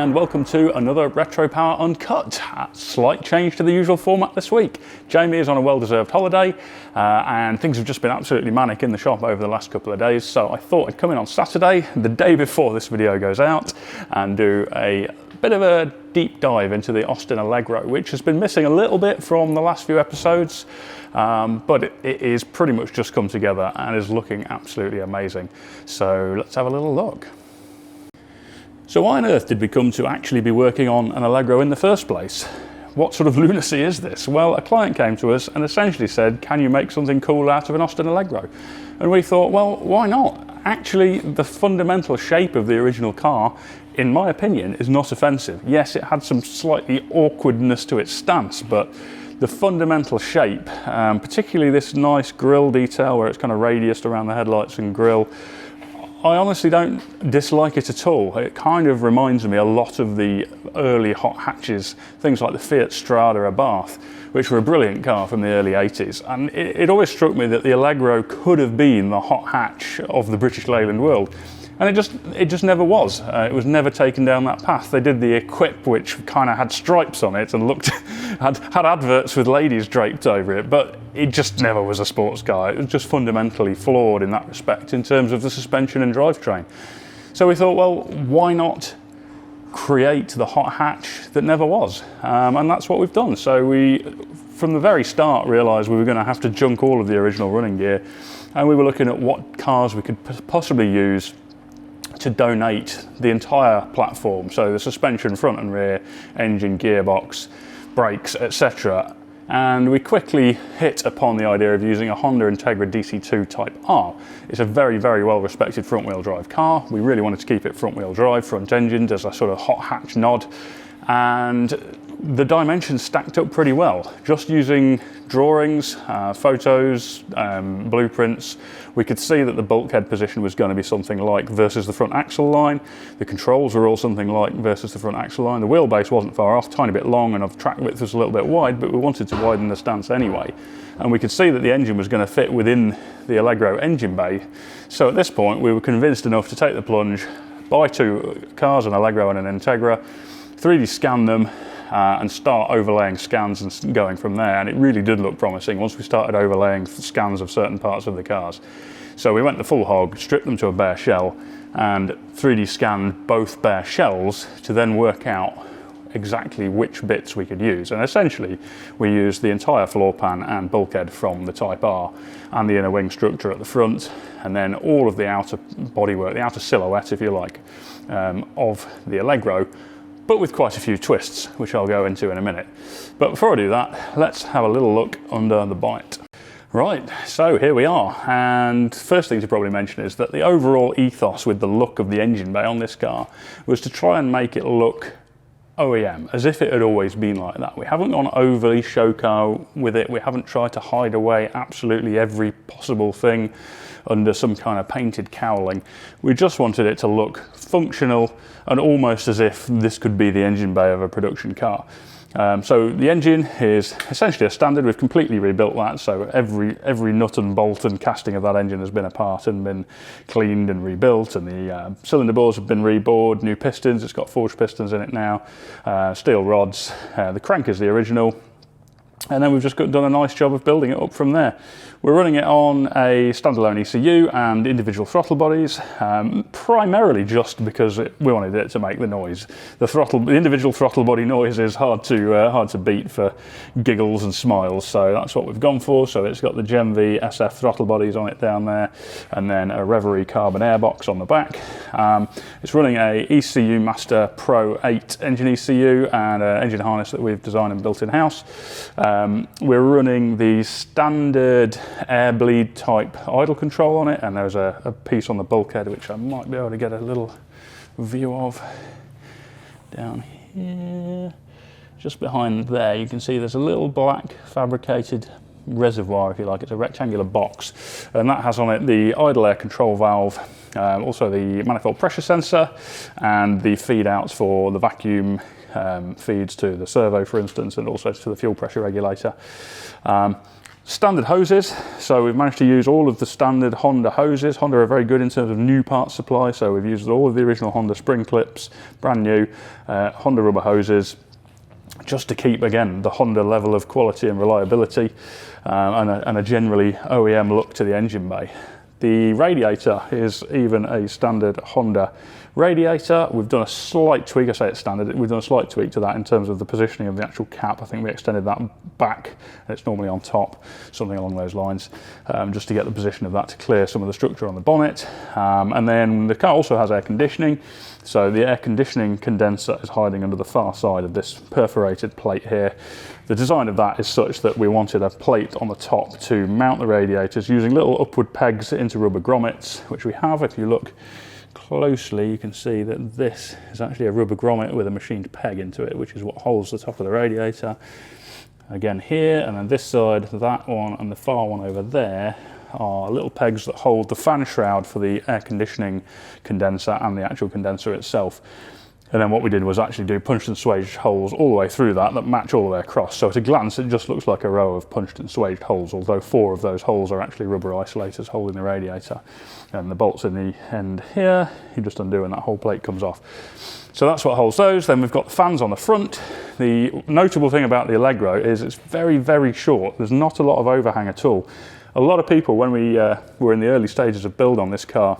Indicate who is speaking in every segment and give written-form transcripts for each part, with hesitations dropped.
Speaker 1: and welcome to another Retropower Uncut. Slight change to the usual format this week. Jamie is on a well-deserved holiday and things have just been absolutely manic in the shop over the last couple of days, so I thought I'd come in on Saturday, the day before this video goes out, and do a bit of a deep dive into the Austin Allegro, which has been missing a little bit from the last few episodes, but it is pretty much just come together and is looking absolutely amazing. So let's have a little look. So why on earth did we come to actually be working on an Allegro in the first place? What sort of lunacy is this? Well, a client came to us and essentially said, can you make something cool out of an Austin Allegro? And we thought, well, why not? Actually, the fundamental shape of the original car, in my opinion, is not offensive. Yes, it had some slightly awkwardness to its stance, but the fundamental shape, particularly this nice grille detail where it's kind of radiused around the headlights and grille, I honestly don't dislike it at all. It kind of reminds me a lot of the early hot hatches, things like the Fiat Strada Abarth, which were a brilliant car from the early 80s. And it always struck me that the Allegro could have been the hot hatch of the British Leyland world. And it just never was. It was never taken down that path. They did the Equip, which kind of had stripes on it and had adverts with ladies draped over it, but it just never was a sports car. It was just fundamentally flawed in that respect in terms of the suspension and drivetrain. So we thought, well, why not create the hot hatch that never was? And that's what we've done. So we, from the very start, realised we were going to have to junk all of the original running gear, and we were looking at what cars we could possibly use to donate the entire platform, so the suspension front and rear, engine, gearbox, brakes, etc. And we quickly hit upon the idea of using a Honda Integra DC2 Type R. It's a very, very well respected front wheel drive car. We really wanted to keep it front wheel drive, front engined as a sort of hot hatch nod. And the dimensions stacked up pretty well. Just using drawings, photos, blueprints, we could see that the bulkhead position was going to be something like versus the front axle line. The controls were all something like versus the front axle line. The wheelbase wasn't far off, tiny bit long, and the track width was a little bit wide, but we wanted to widen the stance anyway. And we could see that the engine was going to fit within the Allegro engine bay. So at this point, we were convinced enough to take the plunge, buy two cars, an Allegro and an Integra, 3D scan them, and start overlaying scans and going from there. And it really did look promising once we started overlaying scans of certain parts of the cars. So we went the full hog, stripped them to a bare shell, and 3D scanned both bare shells to then work out exactly which bits we could use. And essentially we used the entire floor pan and bulkhead from the Type R and the inner wing structure at the front, and then all of the outer bodywork, the outer silhouette if you like, of the Allegro, but with quite a few twists, which I'll go into in a minute. But before I do that, let's have a little look under the bonnet. Right, so here we are, and first thing to probably mention is that the overall ethos with the look of the engine bay on this car was to try and make it look OEM, as if it had always been like that. We haven't gone overly show car with it. We haven't tried to hide away absolutely every possible thing under some kind of painted cowling. We just wanted it to look functional and almost as if this could be the engine bay of a production car. So the engine is essentially a standard. We've completely rebuilt that, so every nut and bolt and casting of that engine has been apart and been cleaned and rebuilt, and the cylinder bores have been rebored, new pistons, it's got forged pistons in it now, steel rods, the crank is the original, and then we've just done a nice job of building it up from there. We're running it on a standalone ECU and individual throttle bodies, primarily just because we wanted it to make the noise. The individual throttle body noise is hard to beat for giggles and smiles, so that's what we've gone for. So it's got the Gen V SF throttle bodies on it down there, and then a Reverie carbon airbox on the back. It's running a ECU Master Pro 8 engine ECU and an engine harness that we've designed and built in-house. We're running the standard air bleed type idle control on it, and there's a piece on the bulkhead which I might be able to get a little view of down here. Just behind there you can see there's a little black fabricated reservoir, if you like. It's a rectangular box, and that has on it the idle air control valve, also the manifold pressure sensor, and the feed outs for the vacuum feeds to the servo, for instance, and also to the fuel pressure regulator. Standard hoses, so we've managed to use all of the standard Honda hoses. Honda are very good in terms of new parts supply, so we've used all of the original Honda spring clips, brand new Honda rubber hoses, just to keep, again, the Honda level of quality and reliability and a generally OEM look to the engine bay. The radiator is even a standard Honda radiator. We've done a slight tweak, I say it's standard, we've done a slight tweak to that in terms of the positioning of the actual cap. I think we extended that back, it's normally on top, something along those lines, just to get the position of that to clear some of the structure on the bonnet. And then the car also has air conditioning, so the air conditioning condenser is hiding under the far side of this perforated plate here. The design of that is such that we wanted a plate on the top to mount the radiators using little upward pegs into rubber grommets, which we have. If you look closely, you can see that this is actually a rubber grommet with a machined peg into it, which is what holds the top of the radiator. Again here, and then this side, that one and the far one over there are little pegs that hold the fan shroud for the air conditioning condenser and the actual condenser itself. And then what we did was actually do punched and swaged holes all the way through that match all the way across. So at a glance, it just looks like a row of punched and swaged holes, although 4 of those holes are actually rubber isolators holding the radiator. And the bolts in the end here, you just undo and that whole plate comes off. So that's what holds those. Then we've got the fans on the front. The notable thing about the Allegro is it's very, very short. There's not a lot of overhang at all. A lot of people, when we were in the early stages of build on this car,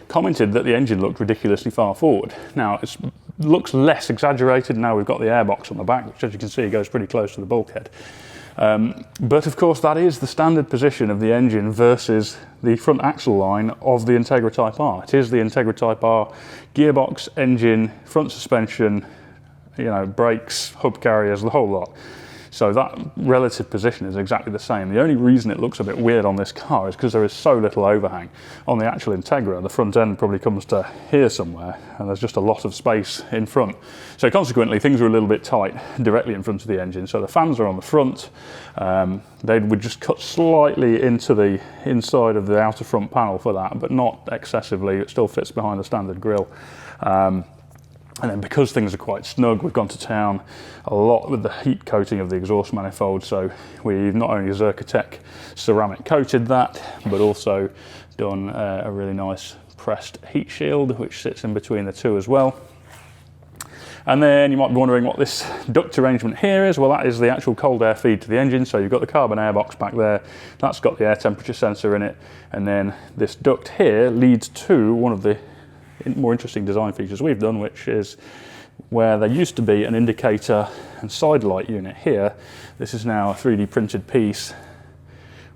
Speaker 1: commented that the engine looked ridiculously far forward. Now it looks less exaggerated now we've got the airbox on the back, which as you can see goes pretty close to the bulkhead. But of course that is the standard position of the engine versus the front axle line of the Integra Type R. It is the Integra Type R gearbox, engine, front suspension, you know, brakes, hub carriers, the whole lot. So that relative position is exactly the same. The only reason it looks a bit weird on this car is because there is so little overhang. On the actual Integra, the front end probably comes to here somewhere, and there's just a lot of space in front. So consequently, things are a little bit tight directly in front of the engine. So the fans are on the front. They would just cut slightly into the inside of the outer front panel for that, but not excessively. It still fits behind the standard grille. And then because things are quite snug, we've gone to town a lot with the heat coating of the exhaust manifold. So we've not only Zerkotech ceramic coated that, but also done a really nice pressed heat shield, which sits in between the two as well. And then you might be wondering what this duct arrangement here is. Well, that is the actual cold air feed to the engine. So you've got the carbon air box back there. That's got the air temperature sensor in it. And then this duct here leads to one of the more interesting design features we've done, which is where there used to be an indicator and side light unit here. This is now a 3D printed piece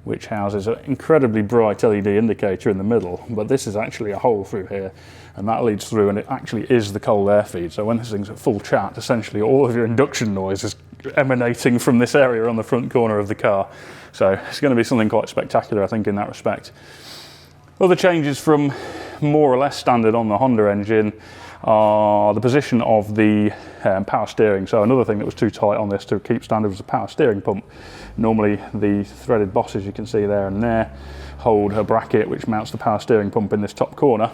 Speaker 1: which houses an incredibly bright LED indicator in the middle, but this is actually a hole through here, and that leads through, and it actually is the cold air feed. So when this thing's at full chat, essentially all of your induction noise is emanating from this area on the front corner of the car. So it's going to be something quite spectacular, I think, in that respect. Other changes from more or less standard on the Honda engine are the position of the power steering. So another thing that was too tight on this to keep standard was the power steering pump. Normally the threaded bosses you can see there and there hold a bracket which mounts the power steering pump in this top corner,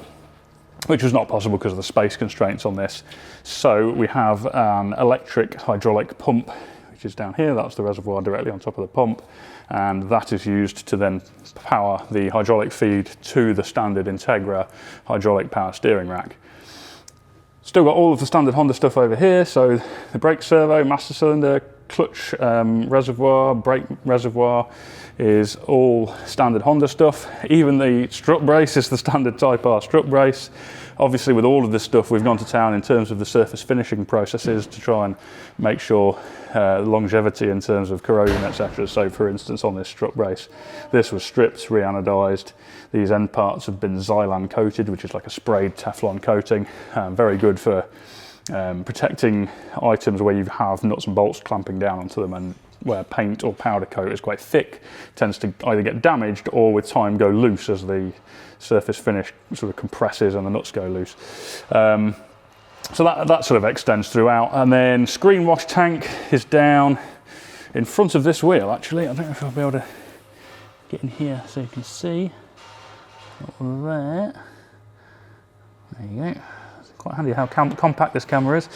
Speaker 1: which was not possible because of the space constraints on this. So we have an electric hydraulic pump, which is down here. That's the reservoir directly on top of the pump, and that is used to then power the hydraulic feed to the standard Integra hydraulic power steering rack. Still got all of the standard Honda stuff over here, so the brake servo, master cylinder, clutch reservoir, brake reservoir is all standard Honda stuff. Even the strut brace is the standard Type R strut brace. Obviously with all of this stuff we've gone to town in terms of the surface finishing processes to try and make sure longevity in terms of corrosion, etc. So for instance on this strut brace, this was stripped, re-anodized. These end parts have been Xylan coated, which is like a sprayed Teflon coating. Very good for protecting items where you have nuts and bolts clamping down onto them, and where paint or powder coat is quite thick, tends to either get damaged or with time go loose as the surface finish sort of compresses and the nuts go loose. So that sort of extends throughout. And then screen wash tank is down in front of this wheel actually. I don't know if I'll be able to get in here so you can see. There you go. It's quite handy how compact this camera is.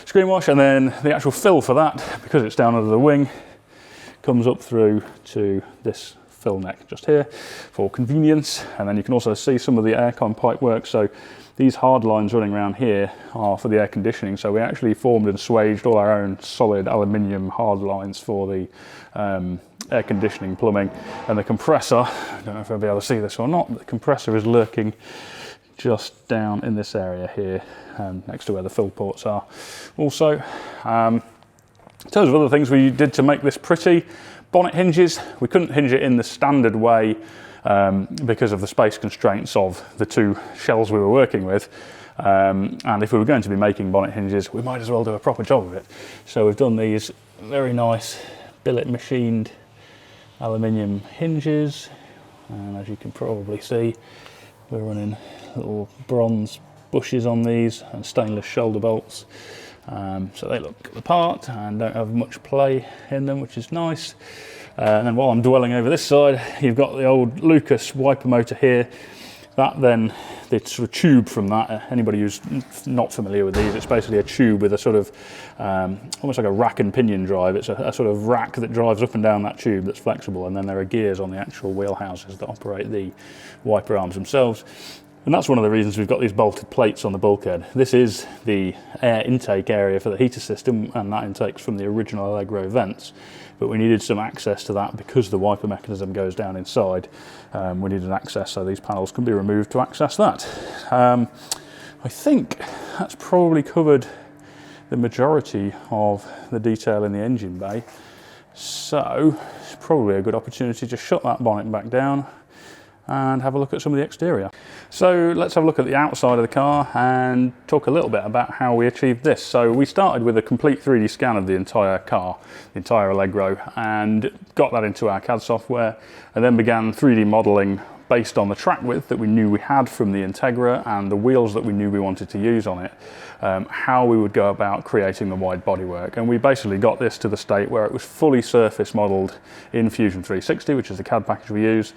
Speaker 1: Screen wash, and then the actual fill for that, because it's down under the wing, comes up through to this fill neck just here for convenience. And then you can also see some of the aircon pipe work. So these hard lines running around here are for the air conditioning. So we actually formed and swaged all our own solid aluminium hard lines for the air conditioning plumbing. And the compressor, I don't know if I'll be able to see this or not, but the compressor is lurking just down in this area here, next to where the fill ports are. Also, in terms of other things we did to make this pretty, bonnet hinges, we couldn't hinge it in the standard way because of the space constraints of the two shells we were working with. And if we were going to be making bonnet hinges, we might as well do a proper job of it. So we've done these very nice billet machined aluminium hinges, and as you can probably see, we're running little bronze bushes on these and stainless shoulder bolts. So they look the part and don't have much play in them, which is nice. And then while I'm dwelling over this side, you've got the old Lucas wiper motor here. That then, the sort of tube from that, anybody who's not familiar with these, it's basically a tube with a sort of, almost like a rack and pinion drive. It's a sort of rack that drives up and down that tube that's flexible, and then there are gears on the actual wheel houses that operate the wiper arms themselves. And that's one of the reasons we've got these bolted plates on the bulkhead. This is the air intake area for the heater system, and that intakes from the original Allegro vents. But we needed some access to that because the wiper mechanism goes down inside. We needed access so these panels can be removed to access that. I think that's probably covered the majority of the detail in the engine bay. So it's probably a good opportunity to shut that bonnet back down and have a look at some of the exterior. So let's have a look at the outside of the car and talk a little bit about how we achieved this. So we started with a complete 3D scan of the entire car, the entire Allegro, and got that into our CAD software, and then began 3D modeling based on the track width that we knew we had from the Integra and the wheels that we knew we wanted to use on it, how we would go about creating the wide bodywork. And we basically got this to the state where it was fully surface modeled in Fusion 360, which is the CAD package we use,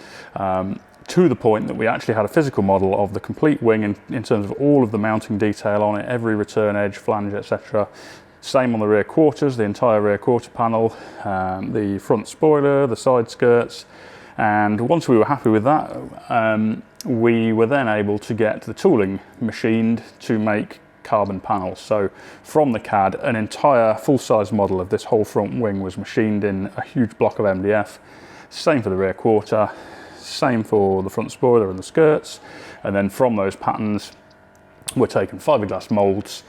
Speaker 1: to the point that we actually had a physical model of the complete wing in terms of all of the mounting detail on it, every return edge, flange, etc. Same on the rear quarters, the entire rear quarter panel, the front spoiler, the side skirts. And once we were happy with that, we were then able to get the tooling machined to make carbon panels. So from the CAD, an entire full-size model of this whole front wing was machined in a huge block of MDF. Same for the rear quarter, same for the front spoiler and the skirts. And then from those patterns, we're taking fiberglass molds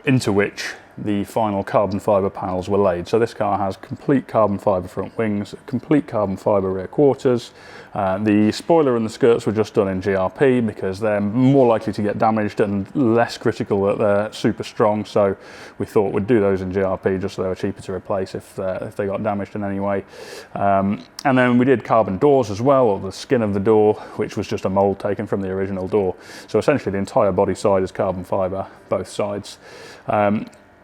Speaker 1: into which the final carbon fibre panels were laid. So this car has complete carbon fibre front wings, complete carbon fibre rear quarters. The spoiler and the skirts were just done in GRP because they're more likely to get damaged and less critical that they're super strong. So we thought we'd do those in GRP just so they were cheaper to replace if they got damaged in any way. And then we did carbon doors as well, or the skin of the door, which was just a mould taken from the original door. So essentially the entire body side is carbon fibre, both sides.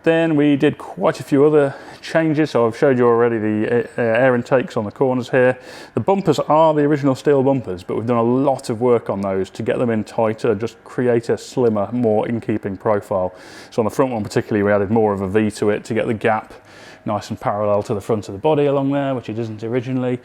Speaker 1: Then we did quite a few other changes. So I've showed you already the air intakes on the corners here. The bumpers are the original steel bumpers, but we've done a lot of work on those to get them in tighter, just create a slimmer, more in-keeping profile. So on the front one particularly, we added more of a V to it to get the gap nice and parallel to the front of the body along there, which it isn't originally.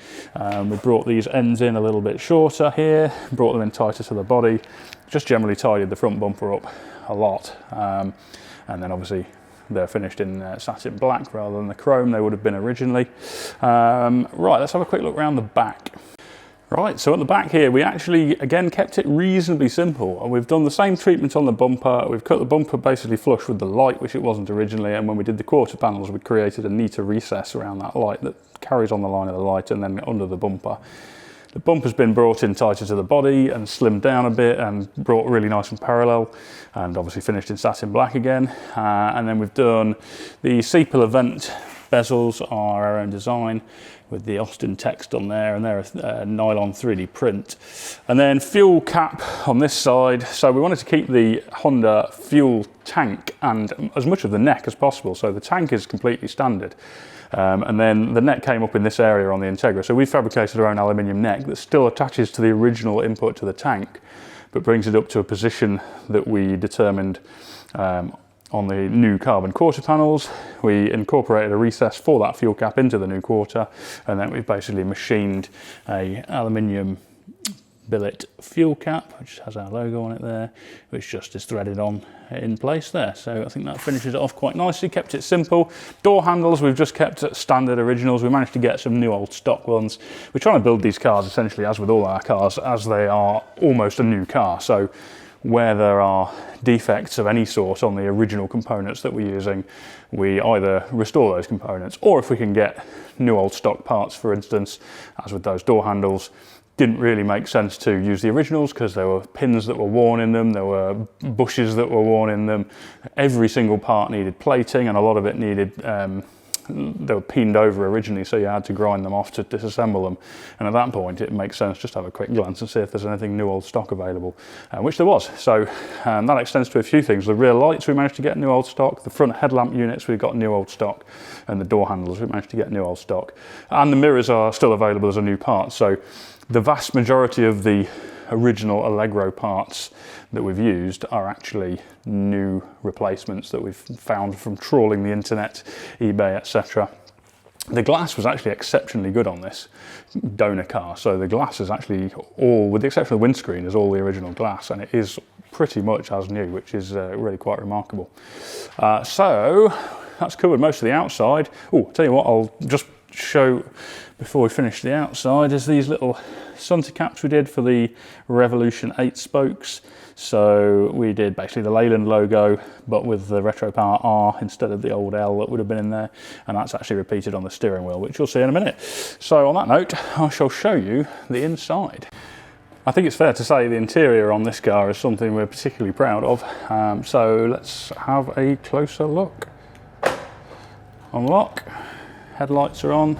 Speaker 1: We brought these ends in a little bit shorter here, brought them in tighter to the body, just generally tidied the front bumper up a lot. And then obviously they're finished in satin black rather than the chrome they would have been originally. Right, let's have a quick look around the back. Right, so at the back here, we actually, again, kept it reasonably simple. We've done the same treatment on the bumper. We've cut the bumper basically flush with the light, which it wasn't originally. And when we did the quarter panels, we created a neater recess around that light that carries on the line of the light and then under the bumper. The bumper's been brought in tighter to the body and slimmed down a bit and brought really nice and parallel, and obviously finished in satin black again. And then we've done the C-pillar vent bezels are our own design with the Austin text on there, and they're a nylon 3D print. And then fuel cap on this side. So we wanted to keep the Honda fuel tank and as much of the neck as possible. So the tank is completely standard. And then the neck came up in this area on the Integra. So we fabricated our own aluminium neck that still attaches to the original input to the tank, but brings it up to a position that we determined on the new carbon quarter panels. We incorporated a recess for that fuel cap into the new quarter, and then we've basically machined a aluminium billet fuel cap, which has our logo on it there, which just is threaded on in place there. So I think that finishes it off quite nicely, kept it simple. Door handles we've just kept at standard originals. We managed to get some new old stock ones. We're trying to build these cars essentially, as with all our cars, as they are almost a new car. So where there are defects of any sort on the original components that we're using, we either restore those components, or if we can get new old stock parts, for instance, as with those door handles, didn't really make sense to use the originals because there were pins that were worn in them, there were bushes that were worn in them. Every single part needed plating, and a lot of it needed they were peened over originally, so you had to grind them off to disassemble them. And at that point, it makes sense just to have a quick glance and see if there's anything new old stock available, which there was. So that extends to a few things. The rear lights, we managed to get new old stock. The front headlamp units, we've got new old stock. And the door handles, we managed to get new old stock. And the mirrors are still available as a new part. So the vast majority of the original Allegro parts that we've used are actually new replacements that we've found from trawling the internet, eBay, etc. The glass was actually exceptionally good on this donor car. So the glass is actually all, with the exception of the windscreen, is all the original glass, and it is pretty much as new, which is really quite remarkable. So that's covered most of the outside. Oh, tell you what, I'll just show before we finish the outside is these little Sunter caps we did for the Revolution 8 spokes. So we did basically the Leyland logo, but with the Retropower R instead of the old L that would have been in there, and that's actually repeated on the steering wheel, which you'll see in a minute. So on that note, I shall show you the inside. I think it's fair to say the interior on this car is something we're particularly proud of, so let's have a closer look. Unlock, headlights are on,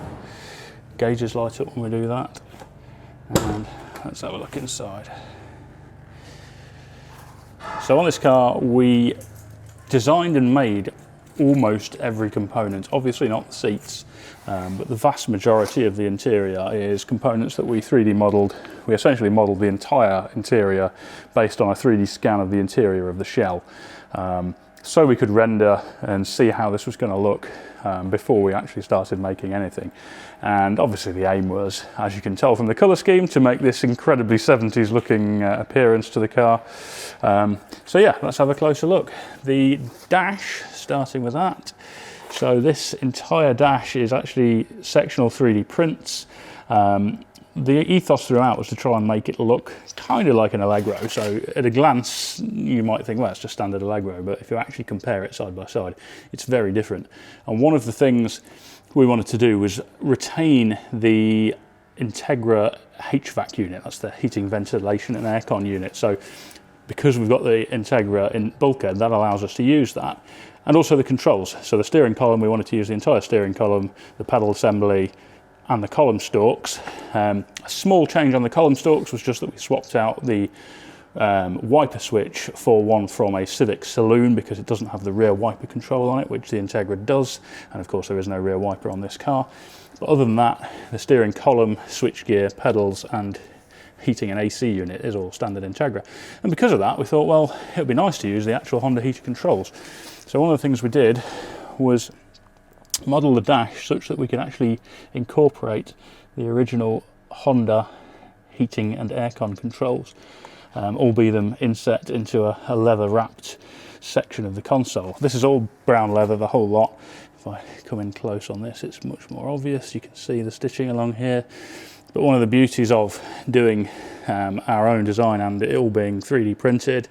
Speaker 1: gauges light up when we do that, and let's have a look inside. So on this car we designed and made almost every component, obviously not the seats, but the vast majority of the interior is components that we 3D modelled. We essentially modelled the entire interior based on a 3D scan of the interior of the shell, so we could render and see how this was going to look before we actually started making anything. And obviously the aim was, as you can tell from the colour scheme, to make this incredibly 70s looking appearance to the car. So yeah, let's have a closer look. The dash, starting with that. So this entire dash is actually sectional 3D prints. The ethos throughout was to try and make it look kind of like an Allegro. So at a glance, you might think, well, it's just standard Allegro, but if you actually compare it side by side, it's very different. And one of the things we wanted to do was retain the Integra HVAC unit. That's the heating, ventilation and aircon unit. So because we've got the Integra in bulkhead, that allows us to use that. And also the controls. So the steering column, we wanted to use the entire steering column, the pedal assembly, and the column stalks. A small change on the column stalks was just that we swapped out the wiper switch for one from a Civic Saloon because it doesn't have the rear wiper control on it, which the Integra does, and of course there is no rear wiper on this car. But other than that, the steering column, switchgear, pedals and heating and AC unit is all standard Integra. And because of that, we thought, well, it would be nice to use the actual Honda heater controls. So one of the things we did was model the dash such that we could actually incorporate the original Honda heating and aircon controls, albeit them inset into a leather wrapped section of the console. This is all brown leather, the whole lot. If I come in close on this, it's much more obvious. You can see the stitching along here. But one of the beauties of doing our own design and it all being 3D printed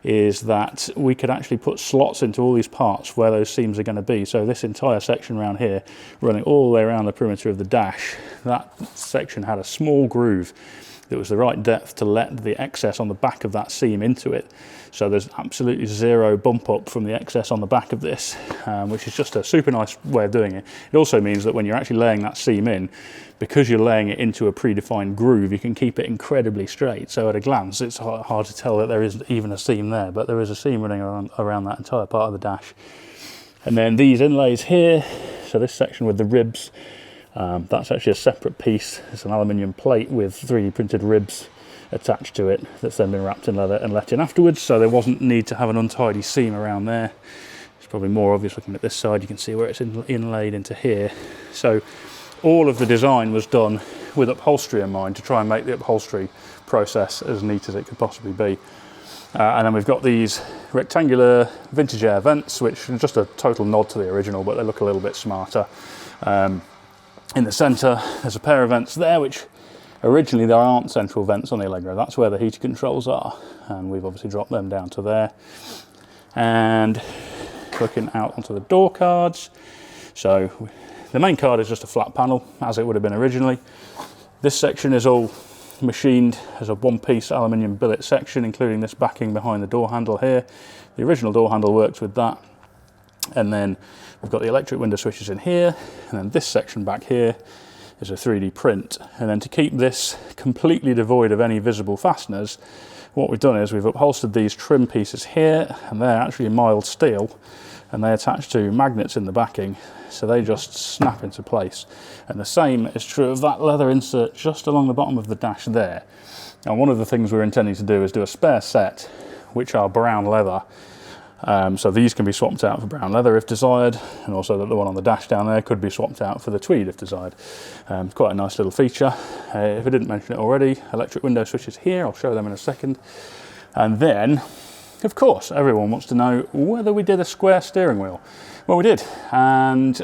Speaker 1: is that we could actually put slots into all these parts where those seams are going to be. So this entire section around here, running all the way around the perimeter of the dash, that section had a small groove that was the right depth to let the excess on the back of that seam into it. So there's absolutely zero bump up from the excess on the back of this, which is just a super nice way of doing it. It also means that when you're actually laying that seam in, because you're laying it into a predefined groove, you can keep it incredibly straight. So at a glance, it's hard to tell that there isn't even a seam there, but there is a seam running around that entire part of the dash. And then these inlays here, so this section with the ribs, that's actually a separate piece. It's an aluminium plate with 3D printed ribs attached to it that's then been wrapped in leather and let in afterwards, so there wasn't need to have an untidy seam around there. Probably more obvious looking at this side, you can see where it's inlaid into here. So all of the design was done with upholstery in mind to try and make the upholstery process as neat as it could possibly be. And then we've got these rectangular vintage air vents, which are just a total nod to the original, but they look a little bit smarter. In the centre, there's a pair of vents there, which originally there aren't central vents on the Allegro. That's where the heater controls are, and we've obviously dropped them down to there. And looking out onto the door cards, so the main card is just a flat panel, as it would have been originally. This section is all machined as a one-piece aluminium billet section, including this backing behind the door handle here. The original door handle works with that. And then we've got the electric window switches in here, and then this section back here is a 3D print. And then to keep this completely devoid of any visible fasteners, what we've done is we've upholstered these trim pieces here, and they're actually mild steel, and they attach to magnets in the backing, so they just snap into place. And the same is true of that leather insert just along the bottom of the dash there. Now, one of the things we're intending to do is do a spare set, which are brown leather. So these can be swapped out for brown leather if desired, and also that the one on the dash down there could be swapped out for the tweed if desired. It's quite a nice little feature. If I didn't mention it already, electric window switches here, I'll show them in a second. And then, of course, everyone wants to know whether we did a square steering wheel. Well, we did, and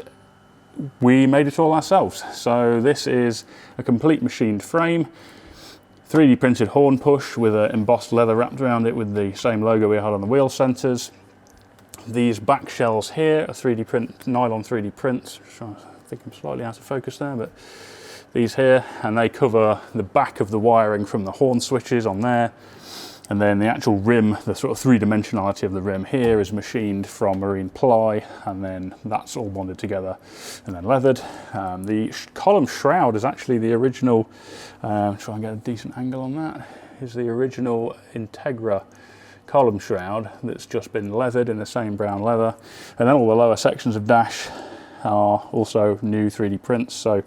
Speaker 1: we made it all ourselves. So this is a complete machined frame, 3D printed horn push with an embossed leather wrapped around it with the same logo we had on the wheel centres. These back shells here are 3D print, nylon 3D prints. I think I'm slightly out of focus there, but these here, and they cover the back of the wiring from the horn switches on there. And then the actual rim, the sort of three-dimensionality of the rim here is machined from marine ply, and then that's all bonded together and then leathered. The column shroud is actually the original, try and get a decent angle on that, is the original Integra column shroud that's just been leathered in the same brown leather. And then all the lower sections of dash are also new 3D prints, so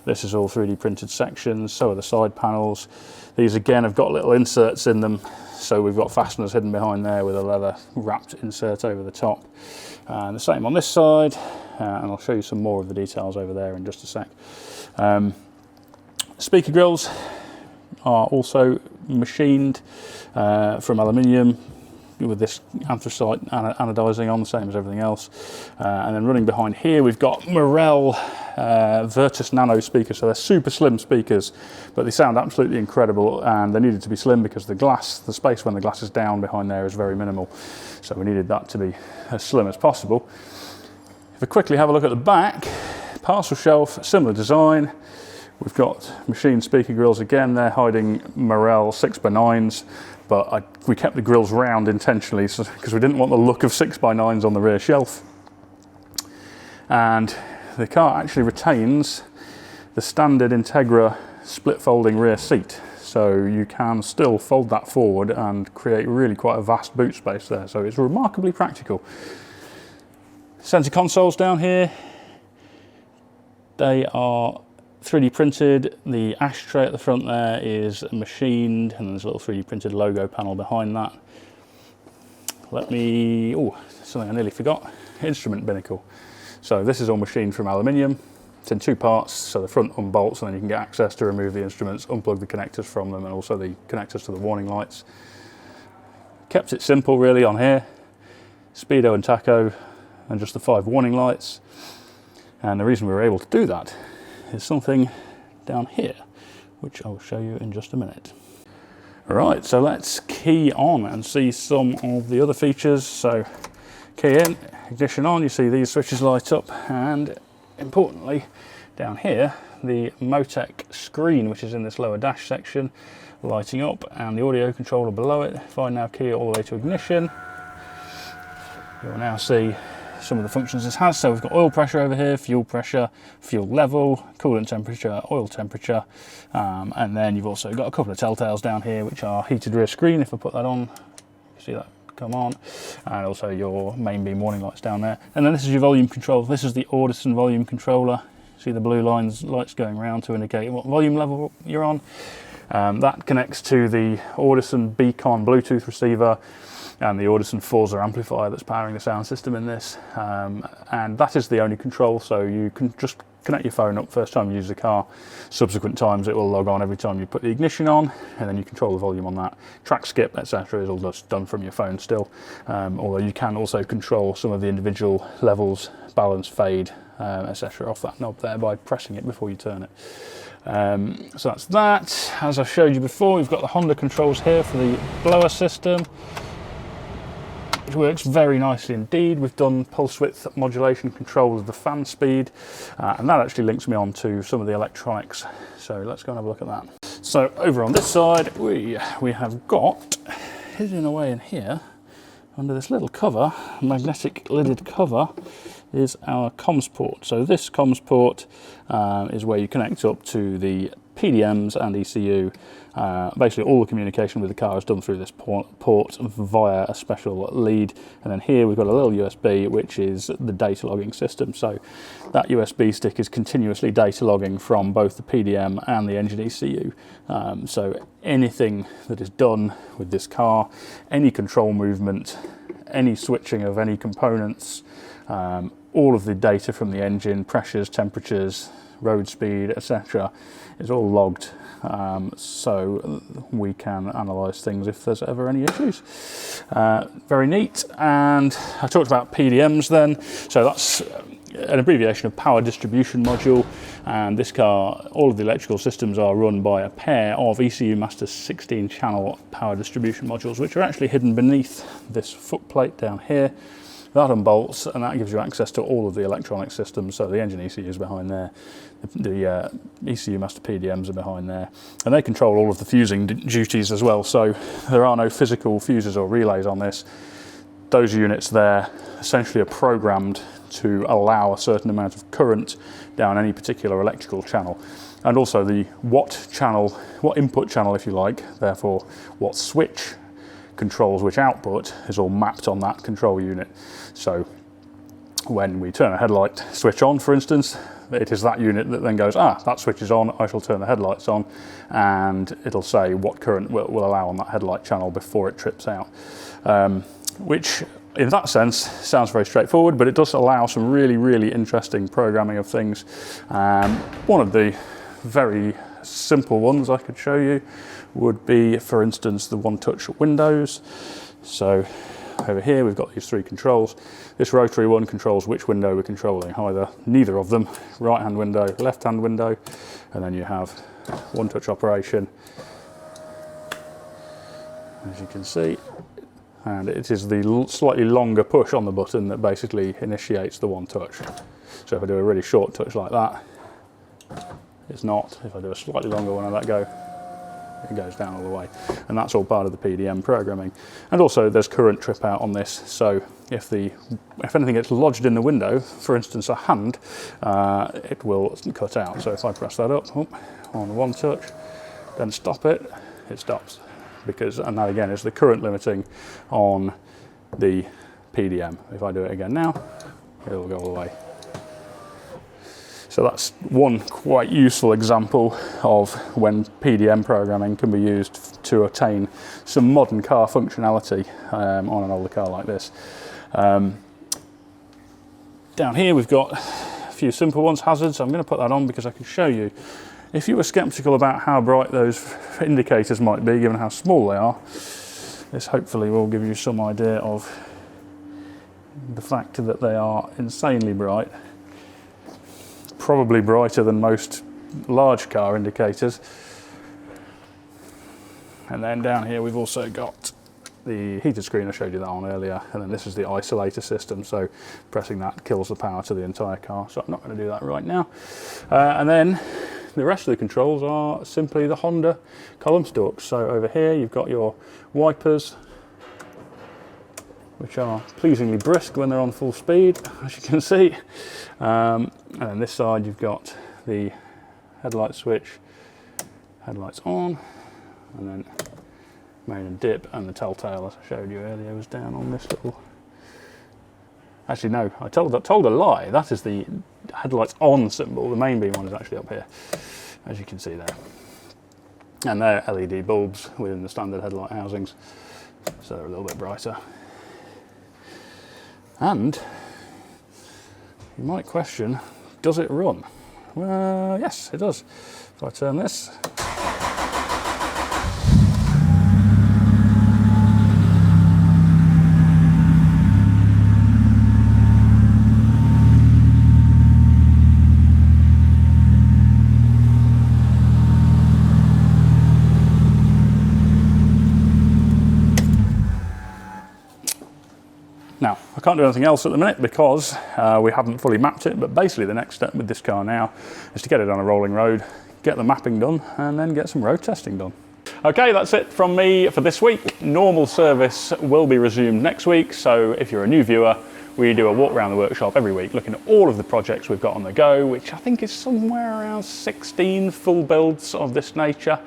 Speaker 1: this is all 3D printed sections, so are the side panels. These again have got little inserts in them, so we've got fasteners hidden behind there with a leather wrapped insert over the top. And the same on this side, and I'll show you some more of the details over there in just a sec. Speaker grills are also machined from aluminium with this anthracite anodizing on, the same as everything else. And then running behind here, we've got Morel Virtus Nano speakers. So they're super slim speakers, but they sound absolutely incredible, and they needed to be slim because the glass, the space when the glass is down behind there is very minimal. So we needed that to be as slim as possible. If we quickly have a look at the back, parcel shelf, similar design. We've got machined speaker grills again. They're hiding Morel 6x9s, but we kept the grills round intentionally because we didn't want the look of 6x9s on the rear shelf. And the car actually retains the standard Integra split folding rear seat. So you can still fold that forward and create really quite a vast boot space there. So it's remarkably practical. Center consoles down here. They are 3D printed. The ashtray at the front there is machined, and there's a little 3D printed logo panel behind that. Something I nearly forgot, instrument binnacle. So this is all machined from aluminium. It's in two parts, so the front unbolts, and then you can get access to remove the instruments, unplug the connectors from them, and also the connectors to the warning lights. Kept it simple really on here. Speedo and tacho, and just the 5 warning lights. And the reason we were able to do that is something down here, which I'll show you in just a minute. Right, so let's key on and see some of the other features. So key in, ignition on, you see these switches light up, and importantly down here the VTEC screen, which is in this lower dash section, lighting up, and the audio controller below it. If I now key it all the way to ignition, you'll now see some of the functions this has. So we've got oil pressure over here, fuel pressure, fuel level, coolant temperature, oil temperature, and then you've also got a couple of telltales down here, which are heated rear screen. If I put that on, you see that come on, and also your main beam warning lights down there. And then this is your volume control. This is the Audison volume controller. See the blue lights going around to indicate what volume level you're on. That connects to the Audison Beacon Bluetooth receiver, and the Audison Forza amplifier that's powering the sound system in this. And that is the only control, so you can just connect your phone up first time you use the car. Subsequent times it will log on every time you put the ignition on, and then you control the volume on that. Track skip, etc. is all just done from your phone still, although you can also control some of the individual levels, balance, fade, etc. off that knob there by pressing it before you turn it. So that's that. As I showed you before, we've got the Honda controls here for the blower system, which works very nicely indeed. We've done pulse width modulation control of the fan speed, and that actually links me on to some of the electronics. So let's go and have a look at that. So over on this side, we have got, hidden away in here, under this little cover, magnetic lidded cover, is our comms port. So this comms port is where you connect up to the PDMs and ECU. Basically all the communication with the car is done through this port via a special lead, and then here we've got a little USB which is the data logging system. So that USB stick is continuously data logging from both the PDM and the engine ECU. So anything that is done with this car, any control movement, any switching of any components, all of the data from the engine, pressures, temperatures, road speed, etc. is all logged, so we can analyse things if there's ever any issues. Very neat. And I talked about PDMs then, so that's an abbreviation of power distribution module, and this car, all of the electrical systems are run by a pair of ECU Master 16 channel power distribution modules, which are actually hidden beneath this footplate down here. That unbolts, and that gives you access to all of the electronic systems. So the engine ECU is behind there, the ECU Master PDMs are behind there, and they control all of the fusing duties as well. So there are no physical fuses or relays on this. Those units there essentially are programmed to allow a certain amount of current down any particular electrical channel, and also the what input channel, if you like, therefore what switch controls which output, is all mapped on that control unit. So when we turn a headlight switch on, for instance, it is that unit that then goes, that switch is on, I shall turn the headlights on, and it'll say what current will allow on that headlight channel before it trips out. Which in that sense sounds very straightforward, but it does allow some really, really interesting programming of things. One of the very simple ones I could show you would be, for instance, the one-touch windows. So over here we've got these three controls. This rotary one controls which window we're controlling, neither of them, right-hand window, left-hand window, and then you have one-touch operation, as you can see, and it is the slightly longer push on the button that basically initiates the one-touch. So if I do a really short touch like that, it's not. If I do a slightly longer one, I let go, it goes down all the way, and that's all part of the PDM programming. And also there's current trip out on this, so if anything gets lodged in the window, for instance a hand, it will cut out. So if I press that up on one touch, then stop it, it stops, and that again is the current limiting on the PDM. If I do it again now, it will go all the way. So that's one quite useful example of when PDM programming can be used to attain some modern car functionality on an older car like this. Down here we've got a few simple ones, hazards. I'm going to put that on because I can show you. If you were sceptical about how bright those indicators might be, given how small they are, this hopefully will give you some idea of the fact that they are insanely bright. Probably brighter than most large car indicators. And then down here we've also got the heated screen, I showed you that on earlier, and then this is the isolator system, so pressing that kills the power to the entire car, so I'm not going to do that right now. And then the rest of the controls are simply the Honda column stalks. So over here you've got your wipers, which are pleasingly brisk when they're on full speed, as you can see. And then this side you've got the headlight switch, headlights on, and then main and dip, and the telltale, as I showed you earlier, was down on this little... Actually no, I told a lie. That is the headlights on symbol. The main beam one is actually up here, as you can see there. And they're LED bulbs within the standard headlight housings so they're a little bit brighter. And you might question, does it run? Well, yes, it does. If I turn this, now, I can't do anything else at the minute because we haven't fully mapped it, but basically the next step with this car now is to get it on a rolling road, get the mapping done, and then get some road testing done. Okay, that's it from me for this week. Normal service will be resumed next week, so if you're a new viewer, we do a walk around the workshop every week looking at all of the projects we've got on the go, which I think is somewhere around 16 full builds of this nature.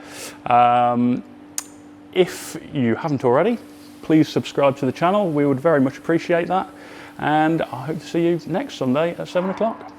Speaker 1: If you haven't already, please subscribe to the channel. We would very much appreciate that. And I hope to see you next Sunday at 7 o'clock.